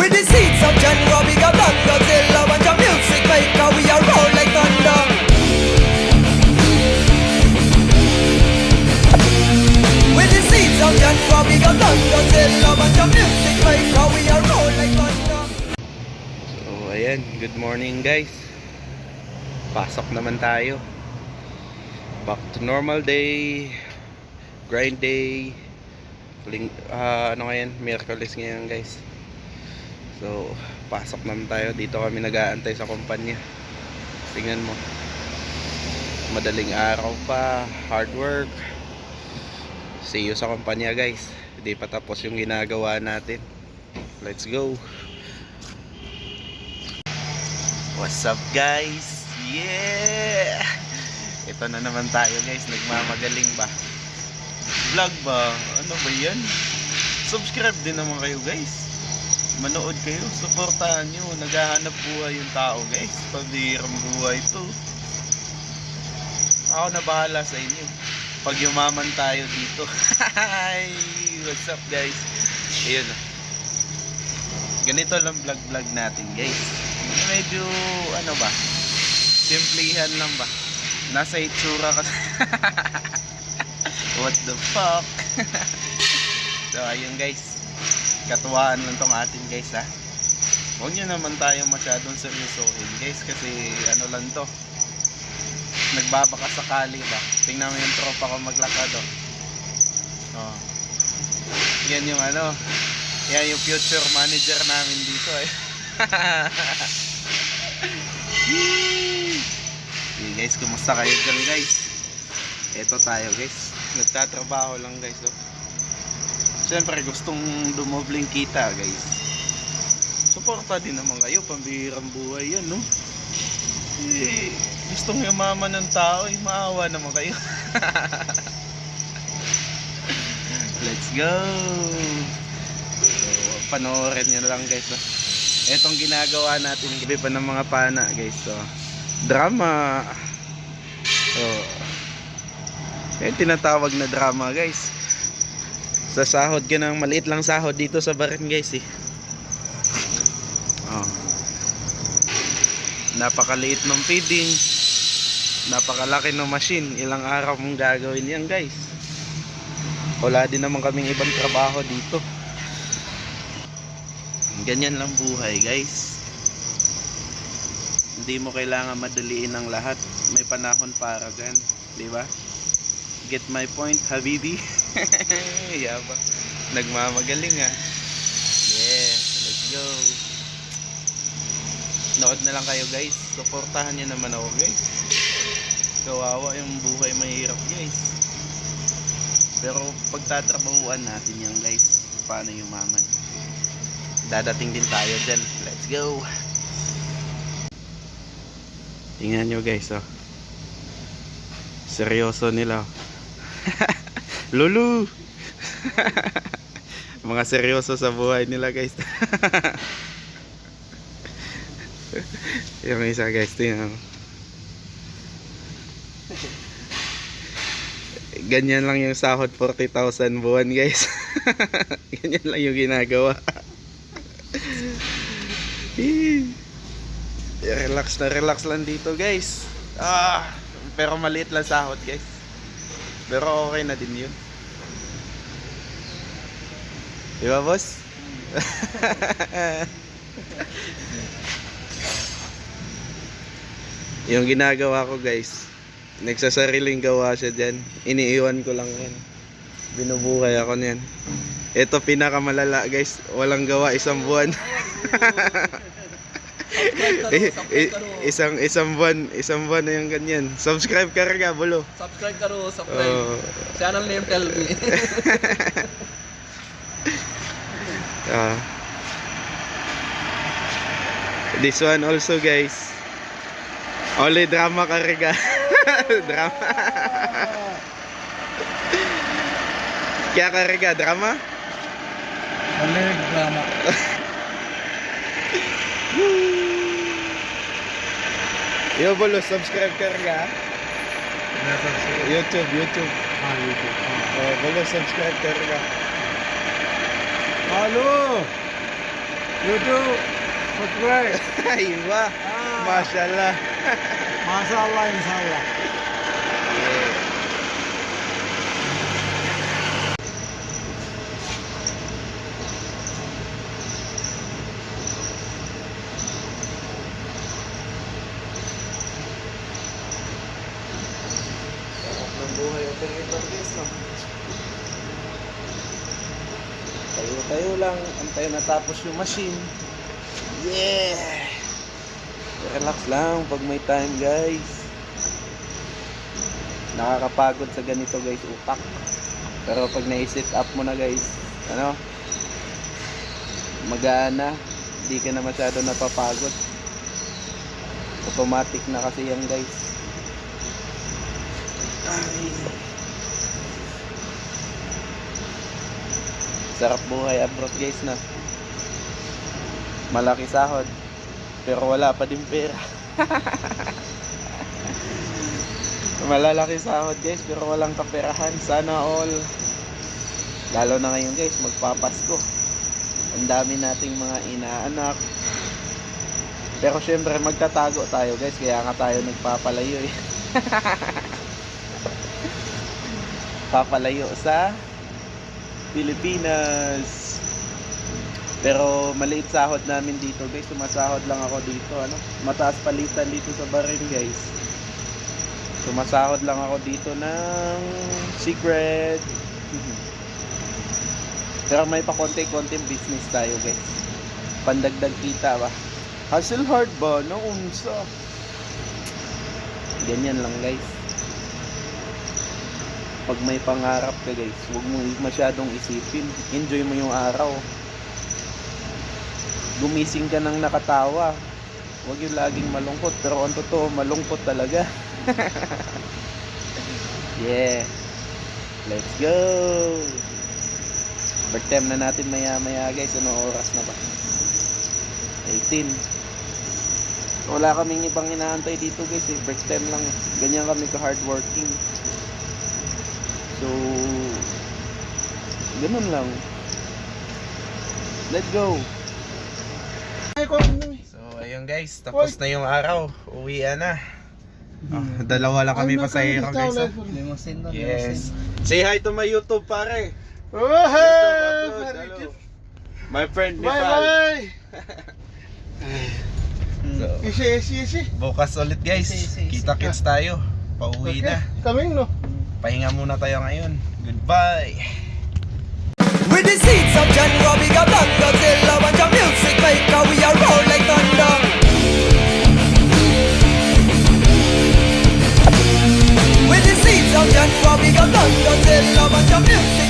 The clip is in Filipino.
With the seeds of January, we got done Godzilla. Bunch of music maker, we are roll like thunder. With the seeds of January, we got done Godzilla. Bunch of music maker, we are roll like thunder. So ayan, good morning guys. Pasok naman tayo. Back to normal day. Grind day. Ano ngayon? Miyerkules ngayon guys. So pasok naman tayo. Dito kami nag-aantay sa kumpanya. Tingnan mo, madaling araw pa, hard work. See you sa kumpanya guys. Hindi pa tapos yung ginagawa natin. Let's go. What's up guys? Yeah! Ito na naman tayo guys. Nagmamagaling ba? Vlog ba? Ano ba yan? Subscribe din naman kayo guys. Manood kayo. Supportahan nyo. Naghahanap buhay yung tao guys. Pabirang buhay to. Ako na bahala sa inyo. Pag yumaman tayo dito. Hi! What's up guys? Ayun. Ganito lang vlog natin guys. Medyo ano ba? Simplihan lang ba? Nasa itsura kasi. What the fuck? So ayun guys, katuwaan lang tong atin guys ha. Huwag nyo naman tayo masyadong seryosohin guys. Kasi ano lang to, nagbabaka sakali ba. Tingnan mo yung tropa ko maglakad oh. Yan yung ano, yan yung future manager namin dito eh. Okay guys, kumusta kayo dyan guys? Ito tayo guys, nagtatrabaho lang guys Siyempre gustong dumobling kita guys. Suporta din naman kayo, pambihirang buhay yan gustong yumaman ng tao maawa naman kayo. Let's go. So, panoorin nyo lang guys Etong ginagawa natin, gabi pa ng mga pana guys drama. Tinatawag na drama guys. Sa sahod ka ng maliit lang sahod dito sa Barin guys napakaliit ng feeding, napakalaki ng machine. Ilang araw mong gagawin yan guys. Wala din naman kaming ibang trabaho dito. Ganyan lang buhay guys. Hindi mo kailangan madaliin ang lahat. May panahon para dyan, di ba? Get my point, habibi? Yaba. Nagmamagaling Yeah, let's go. Nood na lang kayo guys. Suportahan nyo naman ako guys. Kawawa yung buhay, mahirap guys. Pero pagtatrabahuan natin yan guys. Paano yumaman? Dadating din tayo dyan. Let's go. Tingnan nyo guys seryoso nila Lulu. Mga seryoso sa buhay nila guys. Yung isa guys, tingnan. Ganyan lang yung sahod, 40,000 buwan guys. Ganyan lang yung ginagawa. Relax lang dito guys. Pero maliit lang sahod guys. Pero okay na din yun. Diba boss? Yung ginagawa ko guys, nagsasariling gawa siya dyan. Iniiwan ko lang yan. Binubuhay ako niyan. Ito pinakamalala guys. Walang gawa isang buwan. Isang buwan na yung ganyan. Subscribe ka rin bolo. Subscribe karo, subscribe. Channel name tell me. This one also guys. Only drama karega. Drama. Kaya karega drama? Only drama. Yo bolo, subscribe ka rin YouTube. YouTube. Bolo, subscribe ka rin Halo. YouTube, subscribe. Iba. Mashallah. Masyaallah, inshallah. Sarap ng buhay operator guys, no? Tayo lang, antay natapos yung machine. Yeah! Relax lang pag may time guys. Nakakapagod sa ganito guys, utak. Pero pag nai-sit up mo na guys, ano? Magana, hindi ka na masyado napapagod. Automatic na kasi yan guys. Ay. Sarap buhay abroad guys na. Malaki sahod pero wala pa din pera. Malalaki sahod guys pero walang kaperahan. Sana all. Lalo na ngayon guys, magpapasko. Ang dami nating mga inaanak. Pero syempre magtatago tayo guys, kaya nga tayo nagpapalayo eh. Papalayo sa Pilipinas. Pero maliit sahod namin dito guys. Sumasahod lang ako dito, ano? Mataas palitan dito sa Bahrain guys. Sumasahod lang ako dito ng secret. Pero may pa konti-konting business tayo guys. Pandagdag kita ba? Hustle hard ba? No unsa. Ganyan lang guys. Pag may pangarap ka guys, huwag mo masyadong isipin. Enjoy mo yung araw. Gumising ka ng nakatawa. Huwag yung laging malungkot. Pero ang totoo, malungkot talaga. Yeah. Let's go. Birthday na natin maya-maya guys. Anong oras na ba? 18. Wala kaming ibang inaantay dito guys eh. Birthday lang. Ganyan kami ka hardworking. So, ganun lang. Let's go. So, ayun guys, tapos na yung araw. Uwian na. Dalawa lang kami pasahero guys. Limousine doon. Yes. Say hi to my YouTube pare. Hello. My friend Bye Nepal. bye. So, Isi. bukas ulit guys. Kita-kits tayo. Pauwi na. Coming no. Pahinga muna tayo ngayon. Goodbye. With the seeds of January, we got black Godzilla. Bunch of music maker, we are roll like thunder. With the seeds of January, we got black Godzilla. Bunch of music